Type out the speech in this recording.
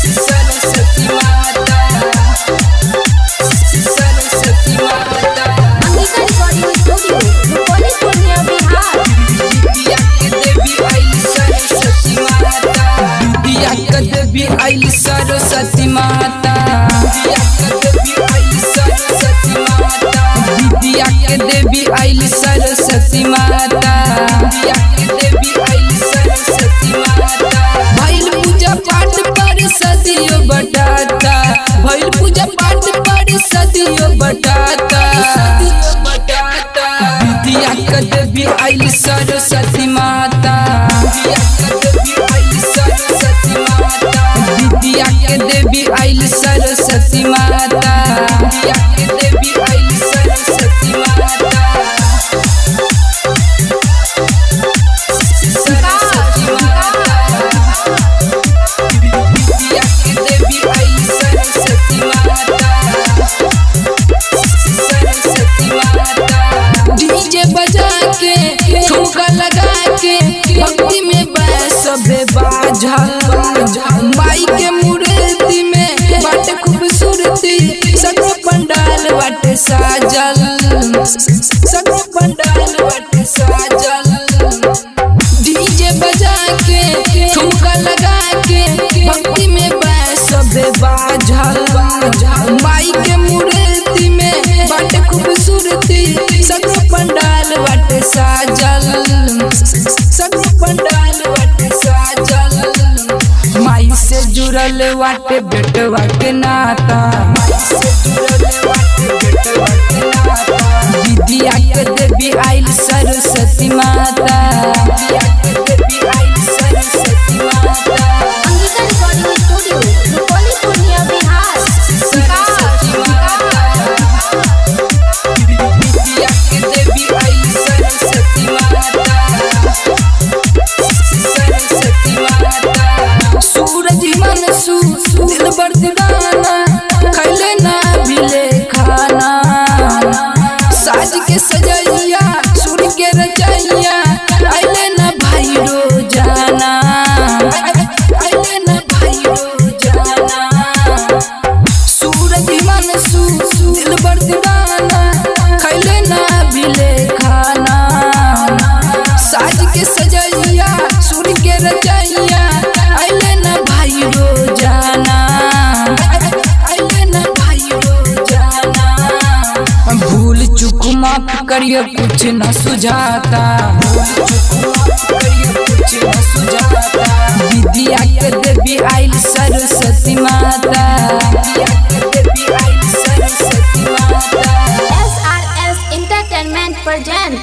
सरस्वती माता, सरस्वती माता। Ambika recording studio, Rupauli, Purnia, Bihar. विद्या के देवी आइल सरस्वती माता, विद्या के देवी आइल सरस्वती माता, विद्या के देवी आइल सरस्वती माता, विद्या के देवी आइल सरस्वती माता, विद्या के देवी आइल सरस्वती माता। भइल पूजा पाठ पर सदियों बटाता, भइल पूजा पाठ पर सदियों बटाता, सदियों बटाता। विद्या के देवी आइल सरस्वती माता, विद्या के देवी आइल सरस्वती माता, विद्या के देवी आइल सरस्वती माता, विद्या के देवी आइल सरस्वती माता। सरस्वती माता, विद्या के देवी आइल सरस्वती माता, सरस्वती माता। डीजे बजा के ठुमका लगा के भक्ति में सबे बाझल, माई के मूर्ति में बाटे खूबसूरती, सगरो पंडाल बाटे साजल, सगरो पंडाल बाटे साजल। डीजे बजा के ठुमका लगा के भक्ति में सबे बाझल, माई के मूर्ति में बाटे खूबसूरती, सगरो पंडाल बाटे साजल, सगरो पंडाल बाटे साजल। माई से जुड़ल बाटे बेटवा के नाता, माई से जुड़ल बाटे बेटवा के नाता। विद्या के देवी आइल सरस्वती माता, विद्या के देवी आइल सरस्वती माता। Ambika recording studio, Rupauli, Purnia, Bihar. सरस्वती माता, विद्या के देवी आइल सरस्वती माता, सरस्वती माता। सूरज मनसू दिल बर दीवाना, खैले ना मिले खाना, साज के सजैया सूर्य के रचैया, आइले ना भाई रोजाना, आइले ना भाई रोजाना। सूरज मनसू दिल बर दीवाना, खैले ना मिले खाना, साज के सजैया सूर्य के रचैया, आइले ना भाई रोजाना, आइले ना भाई रोजाना। भूल चूक माफ करिए कुछ न सुझाता, भूल चूक माफ करिए कुछ न सुझाता। विद्या के देवी आइल सरस्वती माता, विद्या के देवी आइल सरस्वती माता। SRS Entertainment present